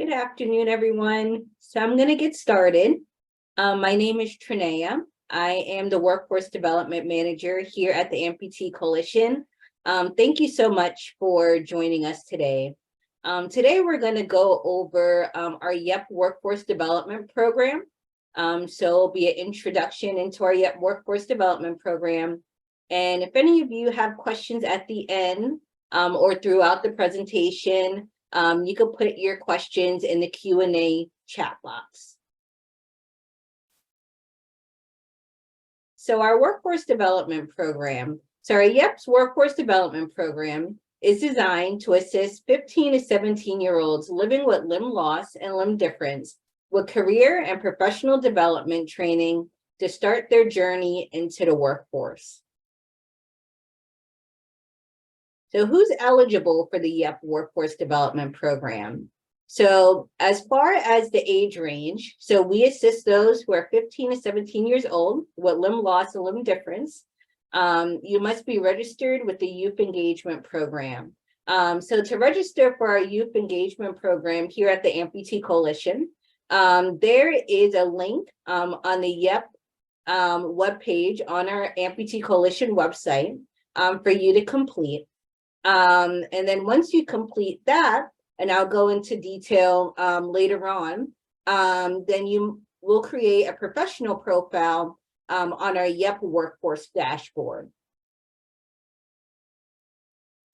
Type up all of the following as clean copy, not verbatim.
Good afternoon, everyone. So I'm going to get started. My name is Trinea. I am the Workforce Development Manager here at the Amputee Coalition. Thank you so much for joining us today. Today, we're going to go over our YEP Workforce Development Program. So it'll be an introduction into our YEP Workforce Development Program. And if any of you have questions at the end or throughout the presentation, you can put your questions in the Q&A chat box. So our Workforce Development Program, our YEP's Workforce Development Program is designed to assist 15 to 17-year-olds living with limb loss and limb difference with career and professional development training to start their journey into the workforce. So who's eligible for the YEP Workforce Development Program? So as far as the age range, so we assist those who are 15 to 17 years old with limb loss and limb difference. You must be registered with the Youth Engagement Program. So to register for our Youth Engagement Program here at the Amputee Coalition, there is a link on the YEP webpage on our Amputee Coalition website for you to complete. And then once you complete that, and I'll go into detail later on, then you will create a professional profile on our YEP Workforce Dashboard.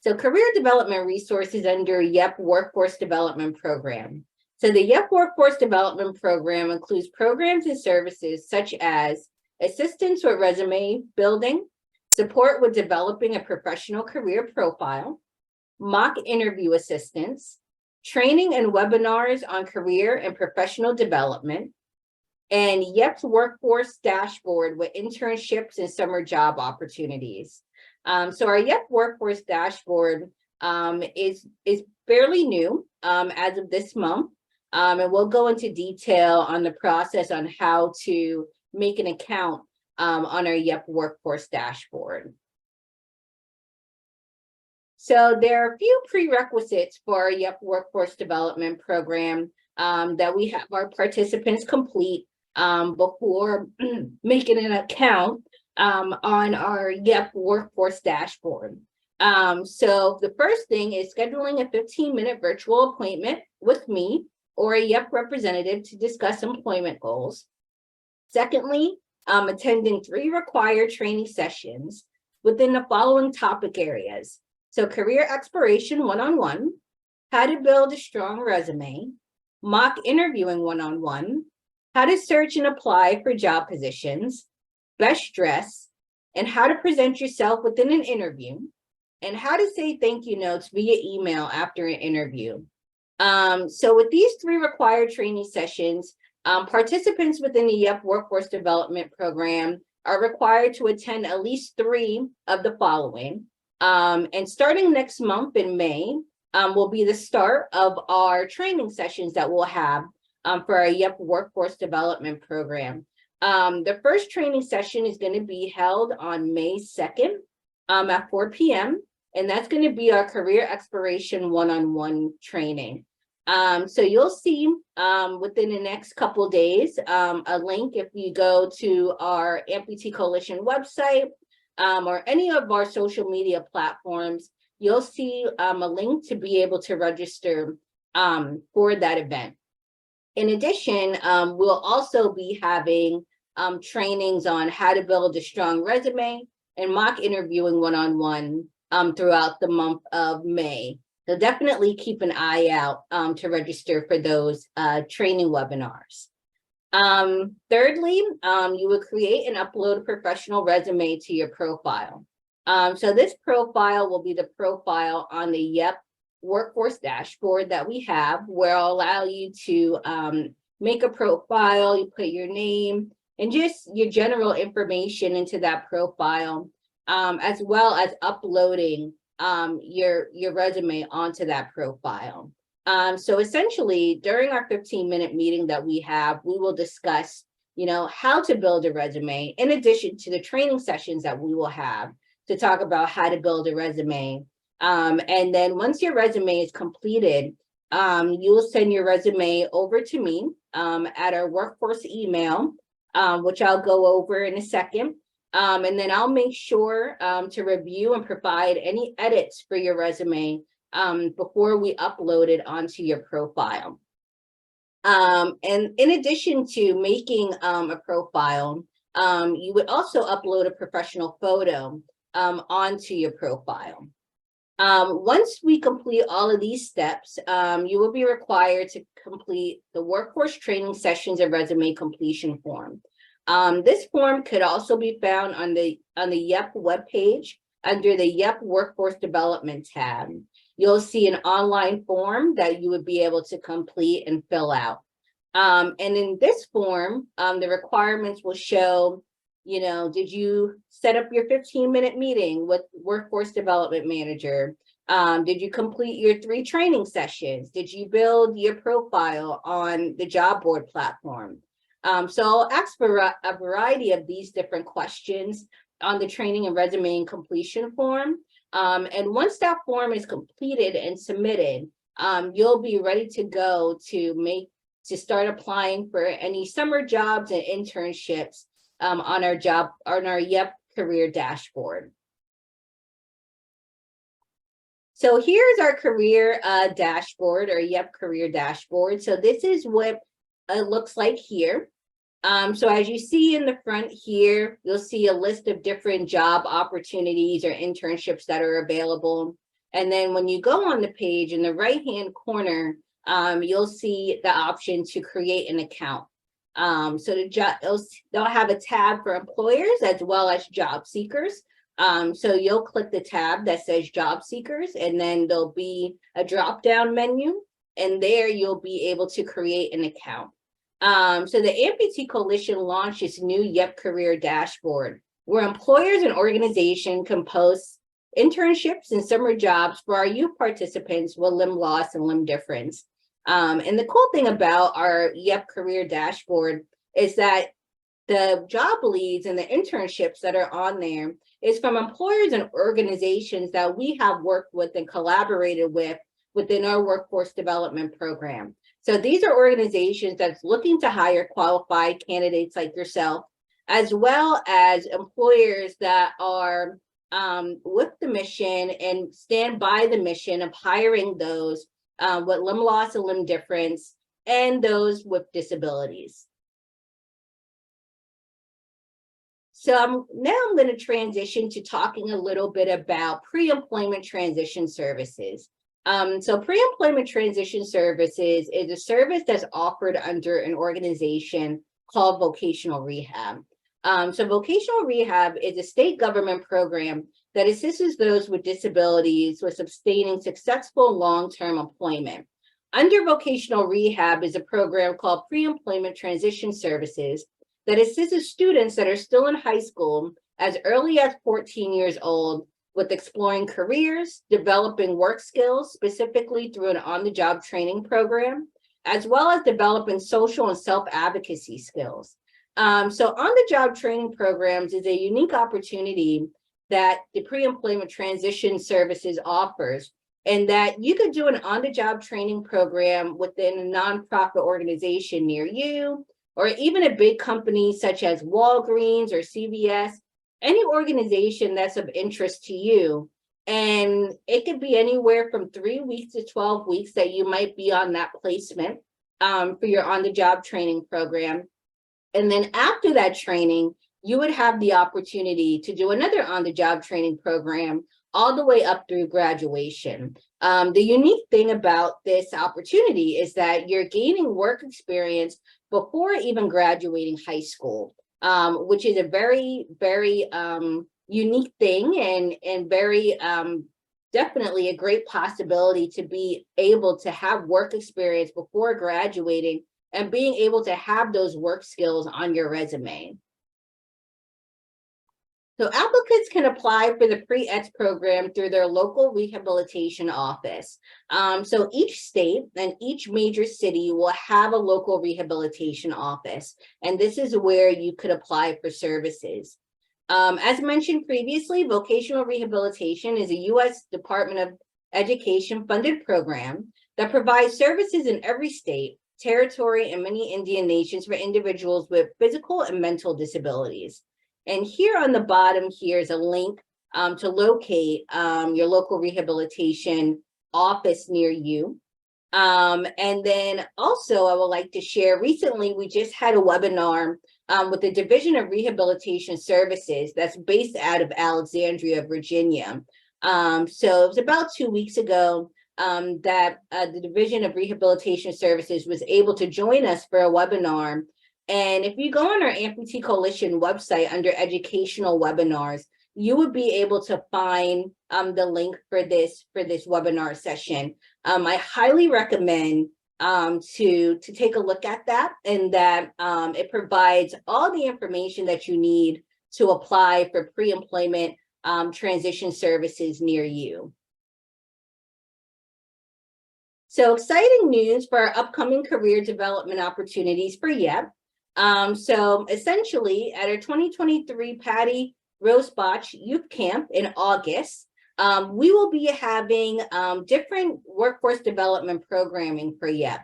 So career development resources under YEP Workforce Development Program. So the YEP Workforce Development Program includes programs and services such as assistance with resume building, support with developing a professional career profile, mock interview assistance, training and webinars on career and professional development, and YEP's Workforce Dashboard with internships and summer job opportunities. So our YEP Workforce Dashboard is fairly new as of this month, and we'll go into detail on the process on how to make an account on our YEP Workforce Dashboard. So there are a few prerequisites for our YEP Workforce Development Program that we have our participants complete before making an account on our YEP Workforce Dashboard. So the first thing is scheduling a 15-minute virtual appointment with me or a YEP representative to discuss employment goals. Secondly, attending 3 required training sessions within the following topic areas. So career exploration one-on-one, how to build a strong resume, mock interviewing one-on-one, how to search and apply for job positions, best dress, and how to present yourself within an interview, and how to say thank you notes via email after an interview. So with these 3 required training sessions, participants within the YEP Workforce Development Program are required to attend at least 3 of the following. And starting next month in May will be the start of our training sessions that we'll have for our YEP Workforce Development Program. The first training session is going to be held on May 2nd at 4 p.m. And that's going to be our career exploration one-on-one training. So you'll see within the next couple of days a link if you go to our Amputee Coalition website or any of our social media platforms. You'll see a link to be able to register for that event. In addition, we'll also be having trainings on how to build a strong resume and mock interviewing one-on-one throughout the month of May. So definitely keep an eye out to register for those training webinars. Thirdly, you will create and upload a professional resume to your profile. So this profile will be the profile on the YEP Workforce Dashboard that we have, where I'll allow you to make a profile, you put your name and just your general information into that profile, as well as uploading your resume onto that profile. So essentially, during our 15-minute meeting that we have, we will discuss, how to build a resume, in addition to the training sessions that we will have to talk about how to build a resume. And then once your resume is completed, you'll send your resume over to me at our workforce email, which I'll go over in a second. And then I'll make sure to review and provide any edits for your resume before we upload it onto your profile. And in addition to making a profile, you would also upload a professional photo onto your profile. Once we complete all of these steps, you will be required to complete the workforce training sessions and resume completion form. This form could also be found on the YEP webpage under the YEP Workforce Development tab. You'll see an online form that you would be able to complete and fill out. And in this form, the requirements will show, you know, did you set up your 15-minute meeting with Workforce Development Manager? Did you complete your 3 training sessions? Did you build your profile on the job board platform? So I'll ask for a variety of these different questions on the training and resume and completion form. And once that form is completed and submitted, you'll be ready to go to start applying for any summer jobs and internships on our YEP career dashboard. So here's our career dashboard, or YEP career dashboard. So this is what it looks like here. So as you see in the front here, you'll see a list of different job opportunities or internships that are available. And then when you go on the page in the right-hand corner, you'll see the option to create an account. So they'll have a tab for employers as well as job seekers. So you'll click the tab that says job seekers, and then there'll be a drop-down menu, and there you'll be able to create an account. So the Amputee Coalition launched its new YEP career dashboard, where employers and organizations can post internships and summer jobs for our youth participants with limb loss and limb difference. And the cool thing about our YEP career dashboard is that the job leads and the internships that are on there is from employers and organizations that we have worked with and collaborated with within our workforce development program. So these are organizations that's looking to hire qualified candidates like yourself, as well as employers that are with the mission and stand by the mission of hiring those with limb loss and limb difference and those with disabilities. So now I'm going to transition to talking a little bit about pre-employment transition services. So pre-employment transition services is a service that's offered under an organization called Vocational Rehab. So Vocational Rehab is a state government program that assists those with disabilities with sustaining successful long-term employment. Under Vocational Rehab is a program called Pre-Employment Transition Services that assists students that are still in high school as early as 14 years old with exploring careers, developing work skills, specifically through an on-the-job training program, as well as developing social and self-advocacy skills. So on-the-job training programs is a unique opportunity that the pre-employment transition services offers, and that you could do an on-the-job training program within a nonprofit organization near you, or even a big company such as Walgreens or CVS, any organization that's of interest to you. And it could be anywhere from 3 weeks to 12 weeks that you might be on that placement for your on-the-job training program. And then after that training, you would have the opportunity to do another on-the-job training program all the way up through graduation. The unique thing about this opportunity is that you're gaining work experience before even graduating high school, which is a very, very unique thing and very definitely a great possibility to be able to have work experience before graduating and being able to have those work skills on your resume. So applicants can apply for the Pre-ETS program through their local rehabilitation office. So each state and each major city will have a local rehabilitation office, and this is where you could apply for services. As mentioned previously, vocational rehabilitation is a U.S. Department of Education funded program that provides services in every state, territory, and many Indian nations for individuals with physical and mental disabilities. And here on the bottom here is a link to locate your local rehabilitation office near you. And then also I would like to share, recently we just had a webinar with the Division of Rehabilitation Services that's based out of Alexandria, Virginia. So it was about 2 weeks ago that the Division of Rehabilitation Services was able to join us for a webinar. And if you go on our Amputee Coalition website under educational webinars, you would be able to find the link for this webinar session. I highly recommend to take a look at that, and that it provides all the information that you need to apply for pre-employment transition services near you. So exciting news for our upcoming career development opportunities for YEP. So essentially at our 2023 Patty Rosebach Youth Camp in August, we will be having different workforce development programming for YEP.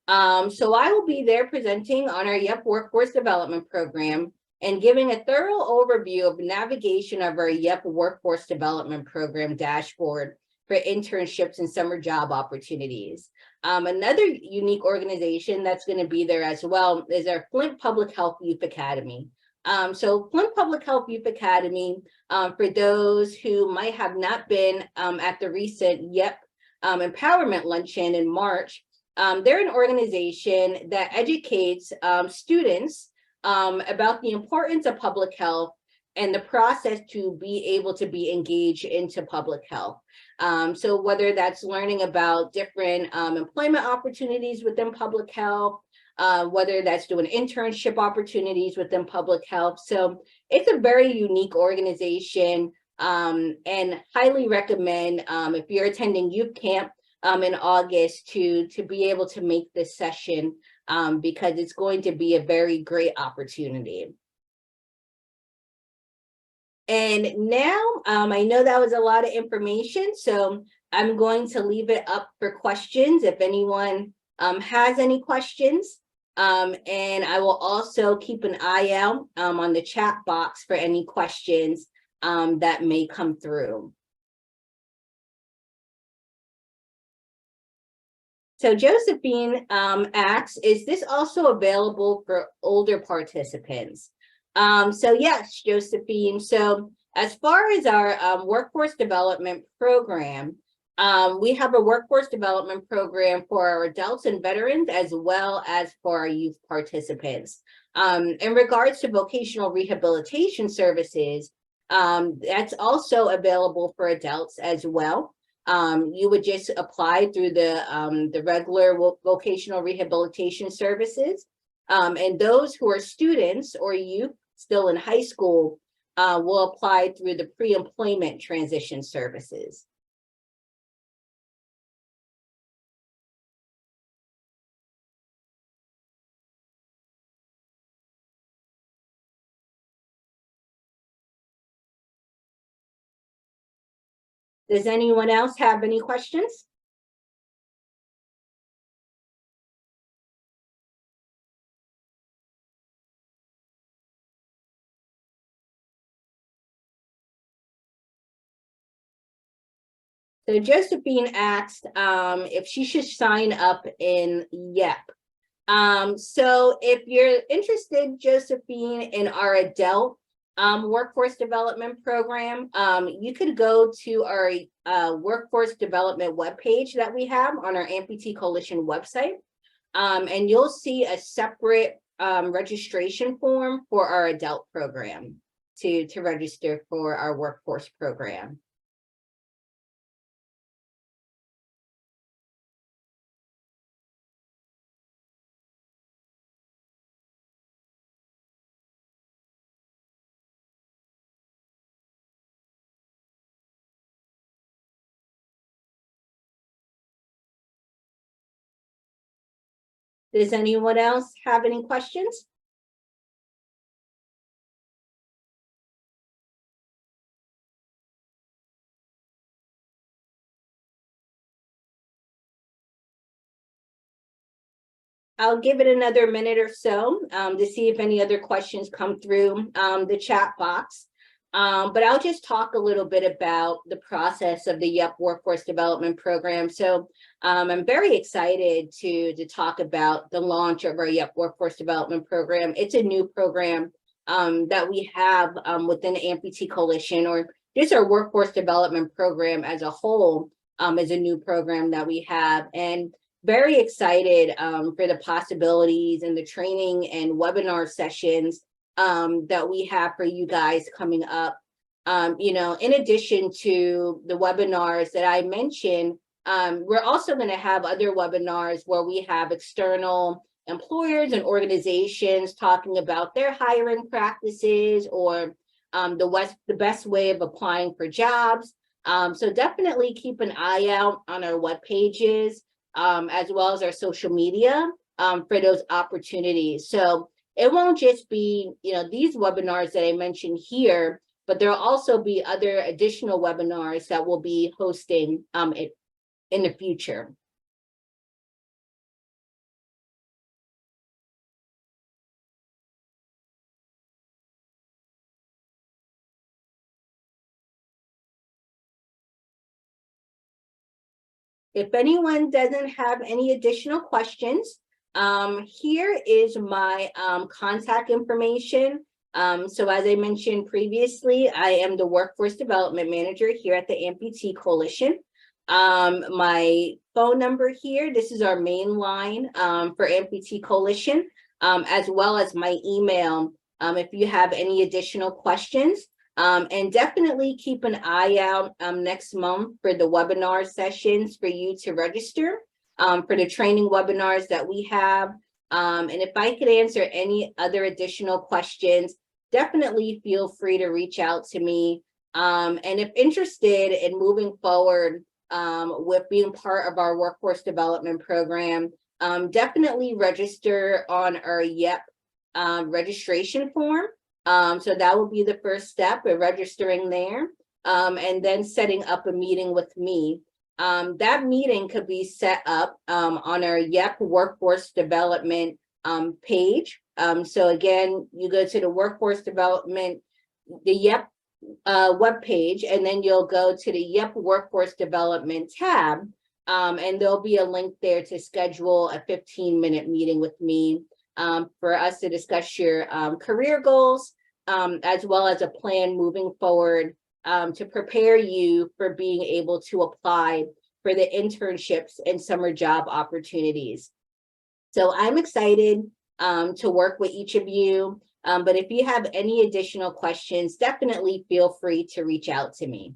So I will be there presenting on our YEP workforce development program and giving a thorough overview of navigation of our YEP workforce development program dashboard for internships and summer job opportunities. Another unique organization that's going to be there as well is our Flint Public Health Youth Academy. So Flint Public Health Youth Academy, for those who might have not been at the recent YEP Empowerment Luncheon in March, they're an organization that educates students about the importance of public health and the process to be able to be engaged into public health. So whether that's learning about different employment opportunities within public health, whether that's doing internship opportunities within public health. So it's a very unique organization, and highly recommend if you're attending youth camp in August to be able to make this session, because it's going to be a very great opportunity. And now I know that was a lot of information, so I'm going to leave it up for questions if anyone has any questions. And I will also keep an eye out on the chat box for any questions that may come through. So Josephine asks, is this also available for older participants? So yes, Josephine. So as far as our workforce development program, we have a workforce development program for our adults and veterans, as well as for our youth participants. In regards to vocational rehabilitation services, that's also available for adults as well. You would just apply through the regular vocational rehabilitation services. And those who are students or youth still in high school will apply through the pre-employment transition services. Does anyone else have any questions? So Josephine asked if she should sign up in YEP. So if you're interested, Josephine, in our adult workforce development program, you could go to our workforce development webpage that we have on our Amputee Coalition website, and you'll see a separate registration form for our adult program to register for our workforce program. Does anyone else have any questions? I'll give it another minute or so to see if any other questions come through the chat box. But I'll just talk a little bit about the process of the YEP Workforce Development Program. So I'm very excited to talk about the launch of our YEP Workforce Development Program. It's a new program that we have within the Amputee Coalition, or just our Workforce Development Program as a whole is a new program that we have. And very excited for the possibilities and the training and webinar sessions that we have for you guys coming up. You know, in addition to the webinars that I mentioned, we're also going to have other webinars where we have external employers and organizations talking about their hiring practices, or the best way of applying for jobs. So definitely keep an eye out on our web pages, as well as our social media for those opportunities. So it won't just be, you know, these webinars that I mentioned here, but there'll also be other additional webinars that we'll be hosting in the future. If anyone doesn't have any additional questions, here is my contact information. So as I mentioned previously, I am the Workforce Development Manager here at the Amputee Coalition. My phone number here, this is our main line for Amputee Coalition, as well as my email if you have any additional questions. And definitely keep an eye out next month for the webinar sessions for you to register for the training webinars that we have. And if I could answer any other additional questions, definitely feel free to reach out to me. And if interested in moving forward with being part of our workforce development program, definitely register on our YEP registration form. So that will be the first step of registering there, and then setting up a meeting with me. That meeting could be set up on our YEP Workforce Development page. So again, you go to the Workforce Development, the YEP web page, and then you'll go to the YEP Workforce Development tab, and there'll be a link there to schedule a 15-minute meeting with me for us to discuss your career goals, as well as a plan moving forward to prepare you for being able to apply for the internships and summer job opportunities. So I'm excited to work with each of you. But if you have any additional questions, definitely feel free to reach out to me.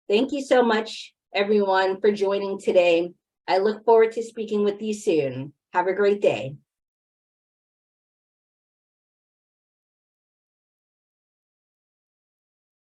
Thank you so much, everyone, for joining today. I look forward to speaking with you soon. Have a great day.